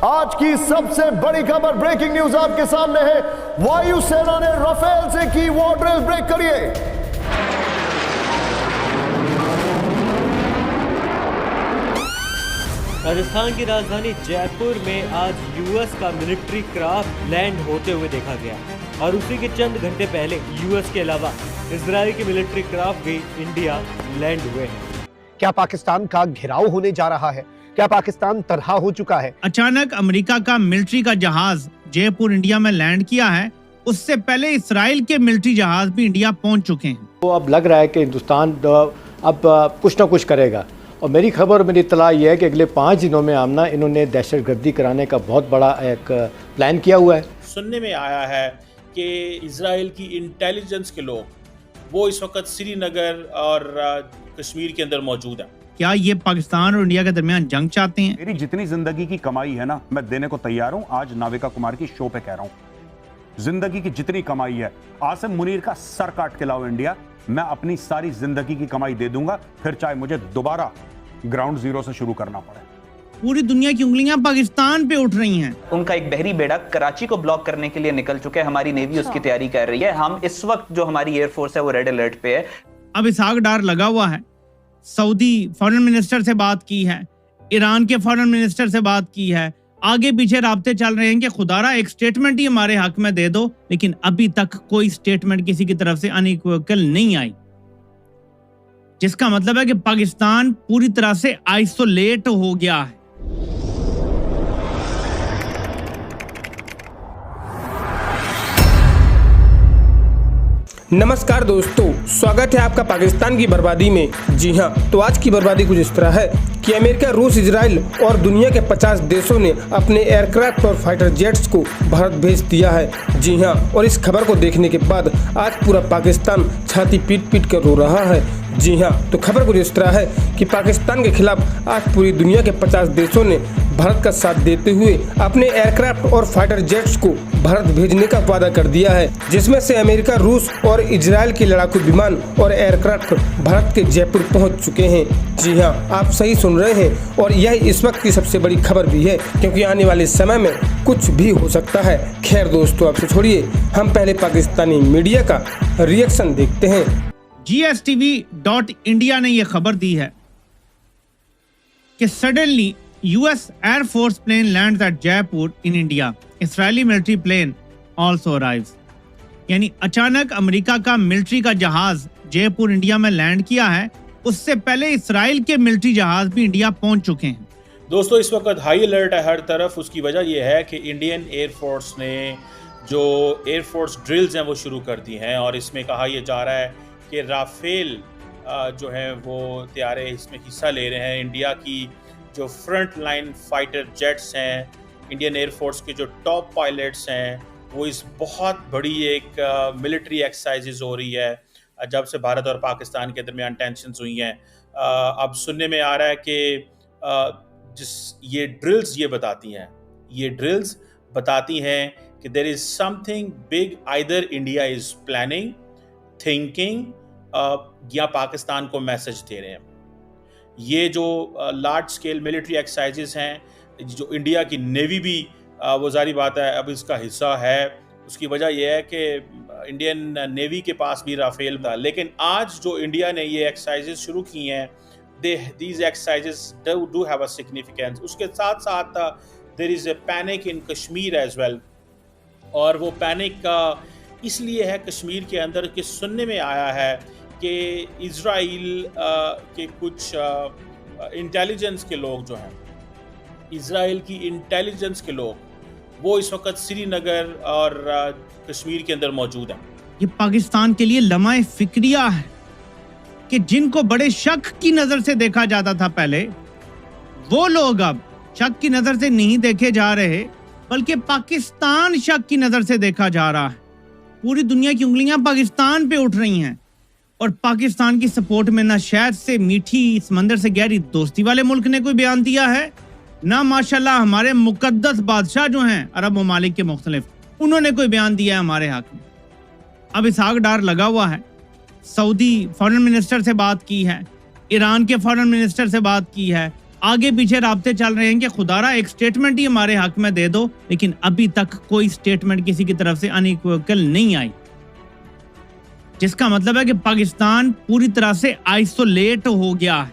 आज की सबसे बड़ी खबर, ब्रेकिंग न्यूज आपके सामने है। वायुसेना ने राफेल से की वॉर ड्रिल, ब्रेक करिए। राजस्थान की राजधानी जयपुर में आज यूएस का मिलिट्री क्राफ्ट लैंड होते हुए देखा गया और उसी के चंद घंटे पहले यूएस के अलावा इजराइल के मिलिट्री क्राफ्ट भी इंडिया लैंड हुए हैं। क्या पाकिस्तान का घेराव होने जा रहा है? क्या पाकिस्तान तनहा हो चुका है? अचानक अमेरिका का मिलिट्री का जहाज जयपुर इंडिया में लैंड किया है। उससे पहले इजराइल के मिलिट्री जहाज भी इंडिया पहुंच चुके हैं। तो अब लग रहा है कि हिंदुस्तान अब कुछ ना कुछ करेगा और मेरी खबर, मेरी इत्तला ये है कि अगले 5 दिनों में आमना इन्होंने दहशतगर्दी कराने का बहुत बड़ा एक प्लान किया हुआ है। सुनने में आया है कि इजराइल की इंटेलिजेंस के लोग वो इस वक्त श्रीनगर और कश्मीर के अंदर मौजूद हैं। क्या ये पाकिस्तान और इंडिया के दरमियान जंग चाहते हैं? मेरी जितनी जिंदगी की कमाई है ना, मैं देने को तैयार हूं। आज नाविका कुमार की शो पे कह रहा हूं, जिंदगी की जितनी कमाई है, आसिम मुनीर का सर काट के लाओ इंडिया, मैं अपनी सारी जिंदगी की कमाई दे दूंगा, फिर चाहे मुझे दोबारा ग्राउंड जीरो से शुरू करना पड़े। पूरी दुनिया की उंगलियां पाकिस्तान पे उठ रही हैं। उनका एक बहरी बेड़ा कराची को ब्लॉक करने के लिए निकल चुके हैं। हमारी नेवी उसकी तैयारी कर रही है। हम इस वक्त जो हमारी एयरफोर्स है वो रेड अलर्ट पे है। अब इसहाक डार लगा हुआ है। सऊदी फॉरेन मिनिस्टर से बात की है, ईरान के फॉरेन मिनिस्टर से बात की है, आगे पीछे राब्ते चल रहे हैं कि खुदारा एक स्टेटमेंट ही हमारे हक में दे दो, लेकिन अभी तक कोई स्टेटमेंट किसी की तरफ से अनइक्विवोकल नहीं आई, जिसका मतलब है कि पाकिस्तान पूरी तरह से आइसोलेट हो गया है। नमस्कार दोस्तों, स्वागत है आपका पाकिस्तान की बर्बादी में। जी हाँ, तो आज की बर्बादी कुछ इस तरह है कि अमेरिका, रूस, इजराइल और दुनिया के 50 देशों ने अपने एयरक्राफ्ट और फाइटर जेट्स को भारत भेज दिया है। जी हाँ, और इस खबर को देखने के बाद आज पूरा पाकिस्तान छाती पीट पीट कर रो रहा है। जी हाँ, तो खबर कुछ इस तरह है कि पाकिस्तान के खिलाफ आज पूरी दुनिया के 50 देशों ने भारत का साथ देते हुए अपने एयरक्राफ्ट और फाइटर जेट्स को भारत भेजने का वादा कर दिया है, जिसमें से अमेरिका, रूस और इजराइल के लड़ाकू विमान और एयरक्राफ्ट भारत के जयपुर पहुंच चुके हैं। जी हाँ, आप सही सुन रहे हैं और यह इस वक्त की सबसे बड़ी खबर भी है, क्योंकि आने वाले समय में कुछ भी हो सकता है। खैर दोस्तों, आपसे छोड़िए, हम पहले पाकिस्तानी मीडिया का रिएक्शन देखते हैं। GSTV.India ने यह खबर दी है कि suddenly US Air Force plane lands at Jaipur in India. Israeli military plane also arrives. यानी अचानक अमेरिका का मिलिट्री का जहाज जयपुर इंडिया में लैंड किया है। उससे पहले इजराइल के मिलिट्री जहाज भी इंडिया पहुंच चुके हैं। दोस्तों, इस वक्त हाई अलर्ट है हर तरफ। उसकी वजह यह है कि इंडियन एयरफोर्स ने जो एयरफोर्स ड्रिल्स हैं वो शुरू कर दी हैं और इसमें कहा यह जा रहा है कि राफेल जो है वो तैयारे इसमें हिस्सा ले रहे हैं। इंडिया की जो फ्रंट लाइन फाइटर जेट्स हैं, इंडियन एयरफोर्स के जो टॉप पायलट्स हैं, वो इस बहुत बड़ी एक मिलिट्री एक्सरसाइजेज हो रही है जब से भारत और पाकिस्तान के दरमियान टेंशन्स हुई हैं। अब सुनने में आ रहा है कि ये ड्रिल्स बताती हैं कि there is something big, either India is planning, thinking या पाकिस्तान को मैसेज दे रहे हैं। ये जो लार्ज स्केल मिलिट्री एक्सरसाइजेस हैं, जो इंडिया की नेवी भी वो जारी बात है अब इसका हिस्सा है। उसकी वजह यह है कि इंडियन नेवी के पास भी राफेल था, लेकिन आज जो इंडिया ने ये एक्सरसाइजेस शुरू की हैं, these exercises do have a significance. उसके साथ साथ there is a panic in Kashmir as well, और वो पैनिक इसलिए है कश्मीर के अंदर कि सुनने में आया है कि इजराइल के कुछ इंटेलिजेंस के लोग जो हैं, इजराइल की इंटेलिजेंस के लोग वो इस वक्त श्रीनगर और कश्मीर के अंदर मौजूद हैं। ये पाकिस्तान के लिए लम्हा फिक्रिया है कि जिनको बड़े शक की नजर से देखा जाता था पहले, वो लोग अब शक की नजर से नहीं देखे जा रहे, बल्कि पाकिस्तान शक की नजर से देखा जा रहा है। पूरी दुनिया की उंगलियां पाकिस्तान पे उठ रही हैं और पाकिस्तान की सपोर्ट में ना शहद से मीठी, समंदर से गहरी दोस्ती वाले मुल्क ने कोई बयान दिया है, ना माशाल्लाह हमारे मुकद्दस बादशाह जो हैं अरब ममालिक के मुख्तलिफ, उन्होंने कोई बयान दिया है हमारे हक में। अब इसहाक डार लगा हुआ है। सऊदी फॉरेन मिनिस्टर से बात की है, ईरान के फॉरेन मिनिस्टर से बात की है, आगे पीछे राब्ते चल रहे हैं कि खुदारा एक स्टेटमेंट ही हमारे हक में दे दो, लेकिन अभी तक कोई स्टेटमेंट किसी की तरफ से अनइक्विवोकल नहीं आई, जिसका मतलब है कि पाकिस्तान पूरी तरह से आइसोलेट हो गया है।